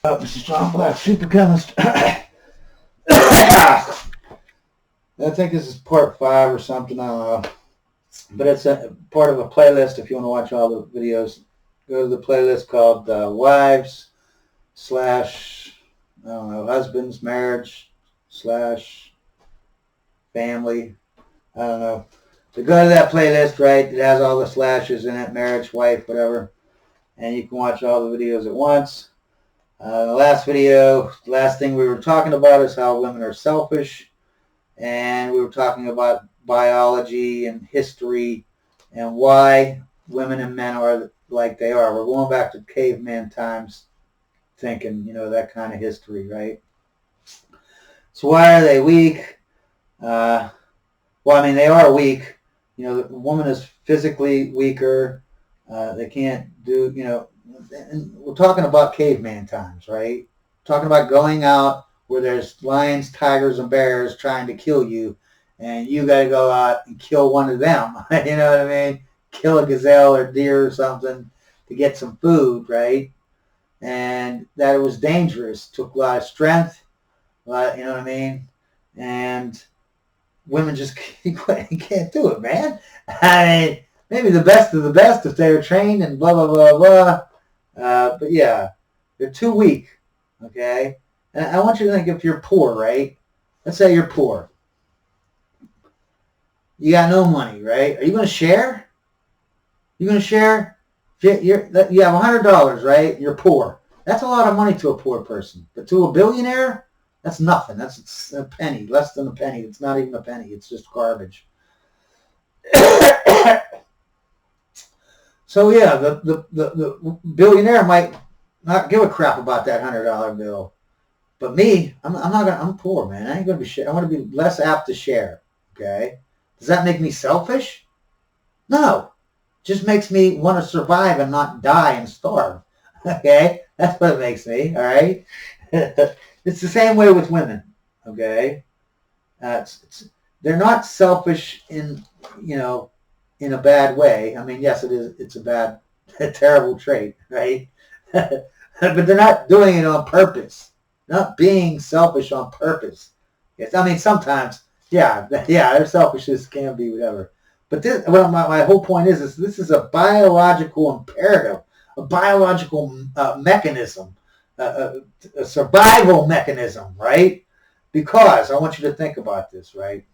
This is John Black, super chemist. I think this is part 5 or something, I don't know. But it's a part of a playlist. If you want to watch all the videos, go to the playlist called Wives / I don't know, Husbands, Marriage / Family. I don't know. So go to that playlist, right? It has all the slashes in it, marriage, wife, whatever. And you can watch all the videos at once. The last thing we were talking about is how women are selfish. And we were talking about biology and history and why women and men are like they are. We're going back to caveman times thinking, that kind of history, right? So why are they weak? They are weak. The woman is physically weaker. They can't do, and we're talking about caveman times, right? Talking about going out where there's lions, tigers, and bears trying to kill you, and you got to go out and kill one of them. You know what I mean? Kill a gazelle or deer or something to get some food, right? And that it was dangerous. Took a lot of strength, you know what I mean? And women just can't do it, man. I mean, maybe the best of the best if they were trained and blah, blah, blah, blah. But yeah, they're too weak, okay? And I want you to think if you're poor, right? Let's say you're poor. You got no money, right? Are you going to share? You going to share? You have $100, right? You're poor. That's a lot of money to a poor person. But to a billionaire, that's nothing. That's a penny, less than a penny. It's not even a penny. It's just garbage. So yeah, the billionaire might not give a crap about that $100 bill. But me, I'm poor, man. I ain't gonna be I want to be less apt to share. Okay? Does that make me selfish? No. It just makes me want to survive and not die and starve. Okay? That's what it makes me, all right? It's the same way with women, okay? They're not selfish in a bad way. I mean, yes, it is. It's a terrible trait, right? But they're not doing it on purpose. Not being selfish on purpose. Yes, I mean, sometimes, yeah, their selfishness can be whatever. But my whole point is this is a biological imperative, a biological mechanism, a survival mechanism, right? Because I want you to think about this, right?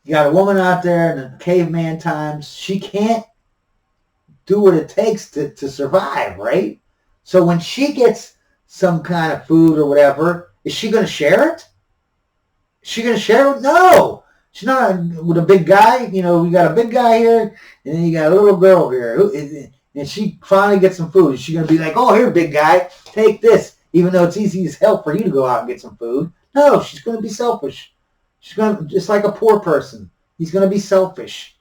You got a woman out there in the caveman times. She can't do what it takes to survive, right? So when she gets some kind of food or whatever, is she going to share it? Is she going to share it? No. She's not with a big guy. We got a big guy here, and then you got a little girl here. And she finally gets some food. Is she going to be like, oh, here, big guy, take this, even though it's easy as hell for you to go out and get some food? No, she's going to be selfish. She's going to, just like a poor person. He's going to be selfish.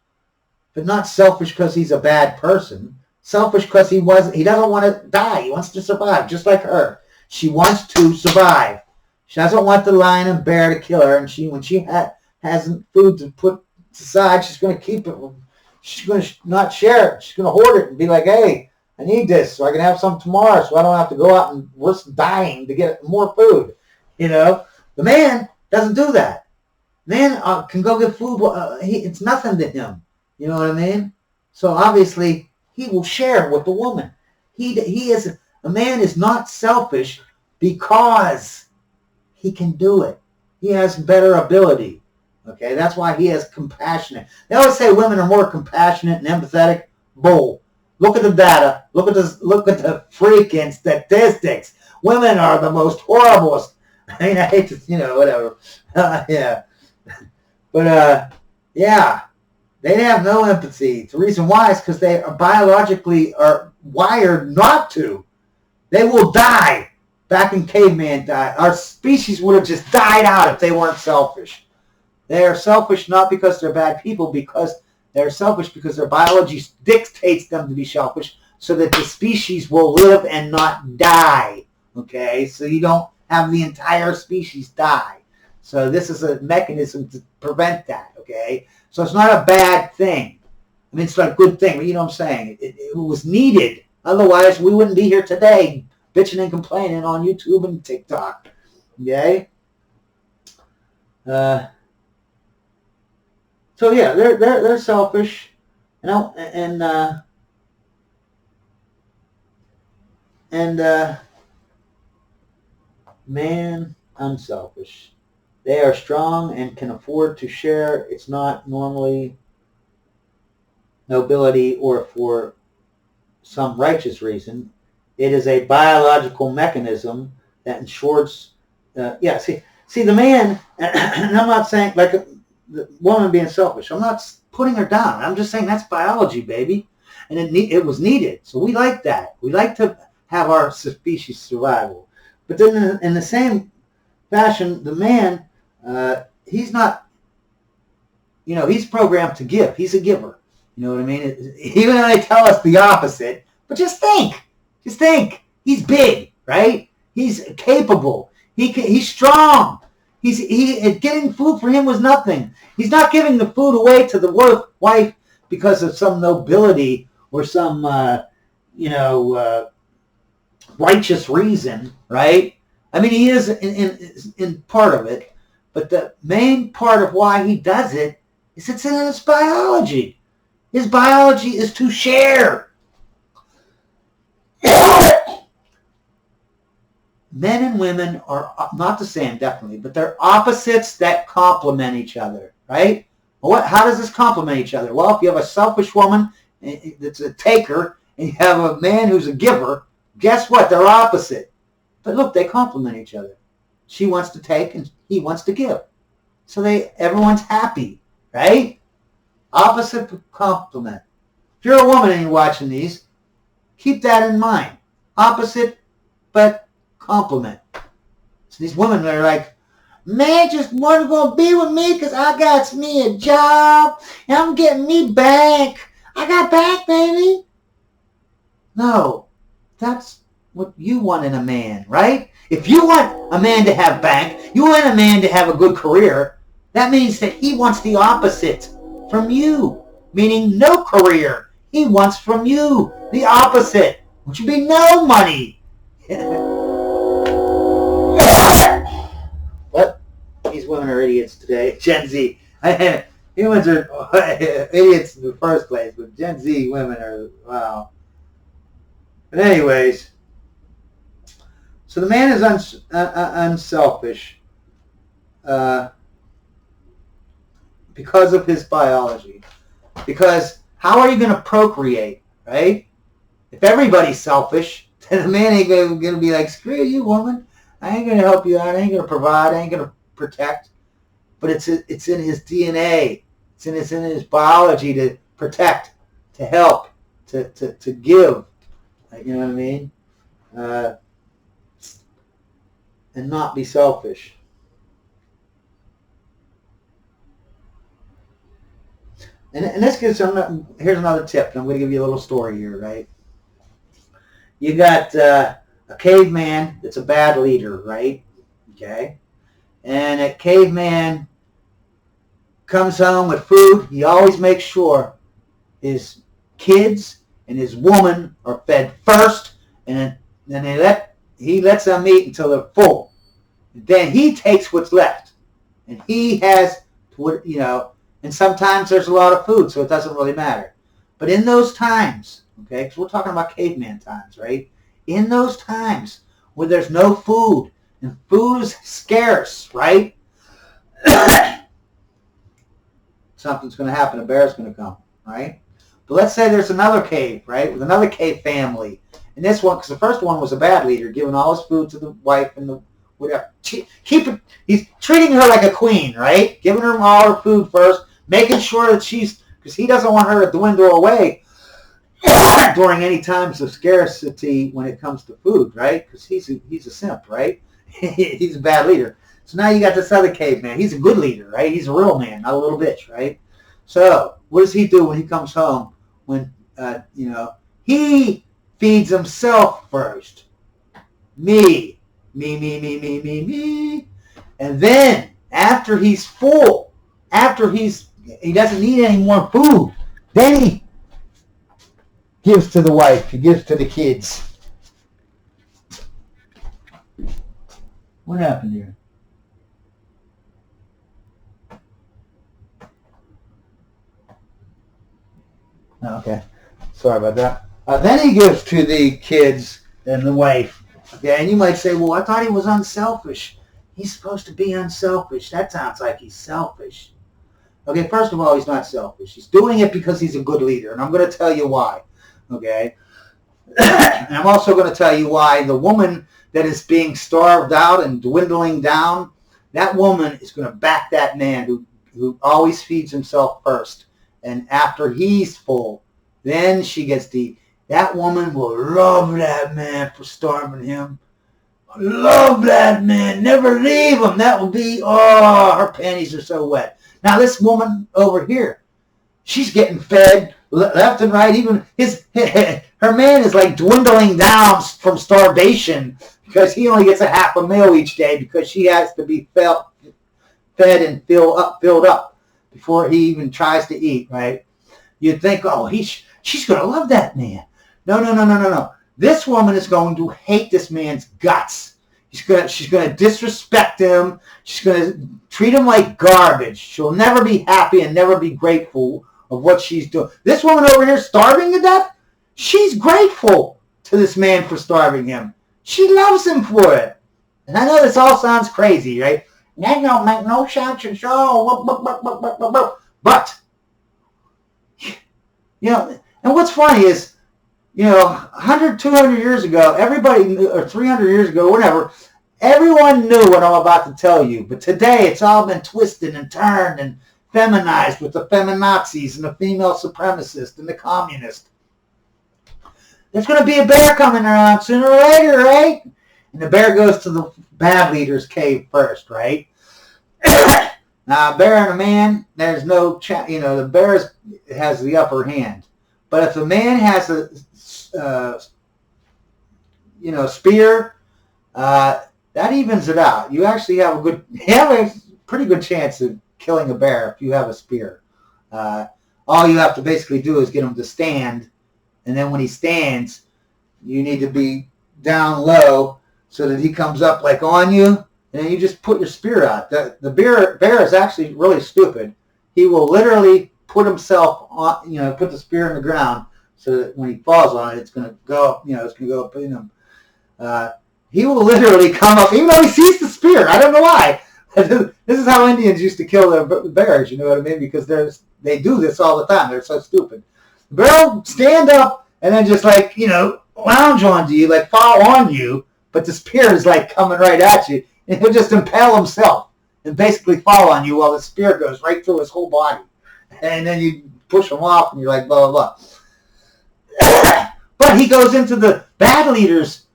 But not selfish because he's a bad person. Selfish because he doesn't want to die. He wants to survive, just like her. She wants to survive. She doesn't want the lion and bear to kill her. And when she hasn't food to put aside, she's going to keep it. She's going to not share it. She's going to hoard it and be like, hey, I need this so I can have some tomorrow so I don't have to go out and risk dying to get more food. The man doesn't do that. Man can go get food. It's nothing to him. You know what I mean? So obviously he will share with the woman. A man is not selfish because he can do it. He has better ability. Okay, that's why he is compassionate. They always say women are more compassionate and empathetic. Bull. Look at the data. Look at the freaking statistics. Women are the most horrible. I mean, I hate to, whatever. Yeah. But, yeah, they have no empathy. The reason why is because they are biologically are wired not to. They will die. Back in caveman time, our species would have just died out if they weren't selfish. They are selfish not because they're bad people, because they're selfish because their biology dictates them to be selfish so that the species will live and not die. Okay? So you don't have the entire species die. So this is a mechanism to prevent that. Okay? So it's not a bad thing. It's not a good thing, but you know what I'm saying? It was needed. Otherwise, we wouldn't be here today bitching and complaining on YouTube and TikTok. Okay? So yeah, they're selfish, and man, unselfish. They are strong and can afford to share. It's not normally nobility or for some righteous reason. It is a biological mechanism that ensures. See the man, and I'm not saying like the woman being selfish. I'm not putting her down. I'm just saying that's biology, baby, and it was needed. So we like that. We like to have our species survival. But then in the same fashion, the man, he's not. He's programmed to give. He's a giver. You know what I mean? Even though they tell us the opposite, but just think. He's big, right? He's capable. He's strong. Getting food for him was nothing. He's not giving the food away to the wife because of some nobility or some righteous reason, right? I mean, he is in part of it, but the main part of why he does it is it's in his biology. His biology is to share. Men and women are not the same, definitely, but they're opposites that complement each other, right? Well, how does this complement each other? Well, if you have a selfish woman that's a taker and you have a man who's a giver, guess what? They're opposite. But look, they complement each other. She wants to take and he wants to give. So everyone's happy, right? Opposite complement. If you're a woman and you're watching these, keep that in mind. Opposite, but complement. So these women are like, man just want to go be with me because I got me a job and I'm getting me bank. I got bank, baby. No, that's what you want in a man, right? If you want a man to have bank, you want a man to have a good career, that means that he wants the opposite from you, meaning no career. He wants from you the opposite, which would be no money. But these women are idiots today. Gen Z. Humans are idiots in the first place, but Gen Z women are, wow. But anyways, so the man is unselfish because of his biology. Because how are you going to procreate, right? If everybody's selfish, then the man ain't going to be like, screw you, woman. I ain't going to help you out. I ain't going to provide. I ain't going to protect. But it's in his DNA. It's in his biology to protect, to help, to give. You know what I mean? And not be selfish. And this gives here's another tip. And I'm going to give you a little story here, right? You got a caveman that's a bad leader, right? Okay? And that caveman comes home with food. He always makes sure his kids and his woman are fed first, and then he lets them eat until they're full. Then he takes what's left, and he has, and sometimes there's a lot of food, so it doesn't really matter. But in those times, okay, because we're talking about caveman times, right? In those times where there's no food, and food is scarce, right? Something's going to happen. A bear's going to come, right? But let's say there's another cave, right, with another cave family. And this one, because the first one was a bad leader, giving all his food to the wife and the whatever. He's treating her like a queen, right? Giving her all her food first, making sure that because he doesn't want her to dwindle away during any times of scarcity when it comes to food, right? Because he's a simp, right? He's a bad leader. So now you got this other caveman. He's a good leader, right? He's a real man, not a little bitch, right? So what does he do when he comes home? When, he feeds himself first. Me. And then, after he's full, he doesn't need any more food, then he gives to the wife, he gives to the kids. What happened here? Okay. Sorry about that. Then he gives to the kids and the wife. Okay, and you might say, well, I thought he was unselfish. He's supposed to be unselfish. That sounds like he's selfish. Okay, first of all, he's not selfish. He's doing it because he's a good leader, and I'm going to tell you why. Okay? And I'm also going to tell you why the woman that is being starved out and dwindling down, that woman is going to back that man who always feeds himself first. And after he's full, then she gets to eat. That woman will love that man for starving him. Love that man. Never leave him. That will be, oh, her panties are so wet. Now this woman over here, she's getting fed left and right. Even her man is like dwindling down from starvation because he only gets a half a meal each day because she has to be fed and filled up before he even tries to eat, right? You'd think, oh, she's going to love that man. No. This woman is going to hate this man's guts. She's going to disrespect him. She's going to treat him like garbage. She'll never be happy and never be grateful of what she's doing. This woman over here starving to death, she's grateful to this man for starving him. She loves him for it. And I know this all sounds crazy, right? That don't make no sense at all. But, you know, and what's funny is, you know, 100, 200 years ago, everybody, or 300 years ago, whatever, everyone knew what I'm about to tell you. But today, it's all been twisted and turned and feminized with the feminazis and the female supremacists and the communists. There's going to be a bear coming around sooner or later, right? And the bear goes to the bad leader's cave first, right? Now, a bear and a man, there's no, the bear has the upper hand. But if the man has a spear, that evens it out. You actually have a pretty good chance of killing a bear if you have a spear. All you have to basically do is get him to stand, and then when he stands, you need to be down low so that he comes up like on you, and then you just put your spear out. The bear is actually really stupid. He will literally put himself on, put the spear in the ground, so that when he falls on it, it's going to go up, it's going to go up in him. He will literally come up, even though he sees the spear. I don't know why. This is how Indians used to kill their bears, you know what I mean? Because they do this all the time. They're so stupid. The bear will stand up and then just like, lounge onto you, like fall on you, but the spear is like coming right at you. And he'll just impale himself and basically fall on you while the spear goes right through his whole body. And then you push him off and you're like, blah, blah, blah. But he goes into the bad leader's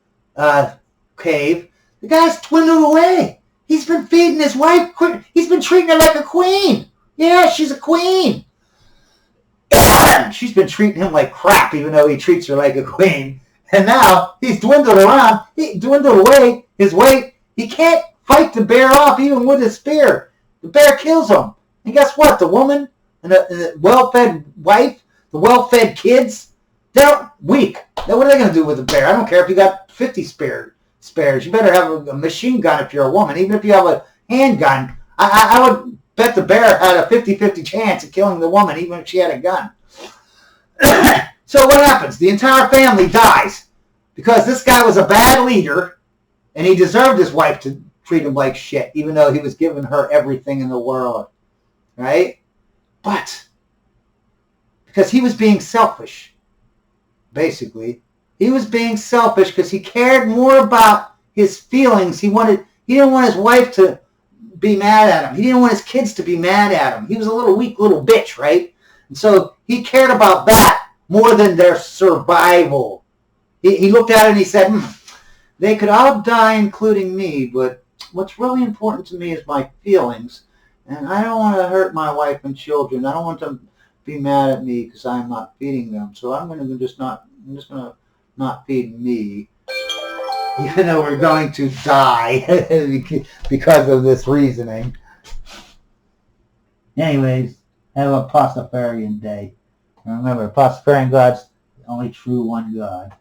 cave. The guy's dwindled away. He's been feeding his wife. He's been treating her like a queen. Yeah, she's a queen. She's been treating him like crap, even though he treats her like a queen. And now he's dwindled around. He dwindled away his weight. He can't fight the bear off even with his spear. The bear kills him. And guess what? The woman and the well-fed wife, the well-fed kids, they're weak. Now, what are they going to do with the bear? I don't care if you got 50 spares. You better have a machine gun if you're a woman. Even if you have a handgun, I would bet the bear had a 50-50 chance of killing the woman, even if she had a gun. So what happens? The entire family dies because this guy was a bad leader, and he deserved his wife to treat him like shit, even though he was giving her everything in the world. Right? But because he was being selfish. Basically, he was being selfish because he cared more about his feelings. He didn't want his wife to be mad at him. He didn't want his kids to be mad at him. He was a little weak little bitch, right? And so he cared about that more than their survival. He looked at it and he said, they could all die, including me, but what's really important to me is my feelings, and I don't want to hurt my wife and children. I don't want them to be mad at me because I'm not feeding them. So I'm just going to not feed me, even though we're going to die because of this reasoning. Anyways, have a Pastafarian day. And remember, Pastafarian God's the only true one God.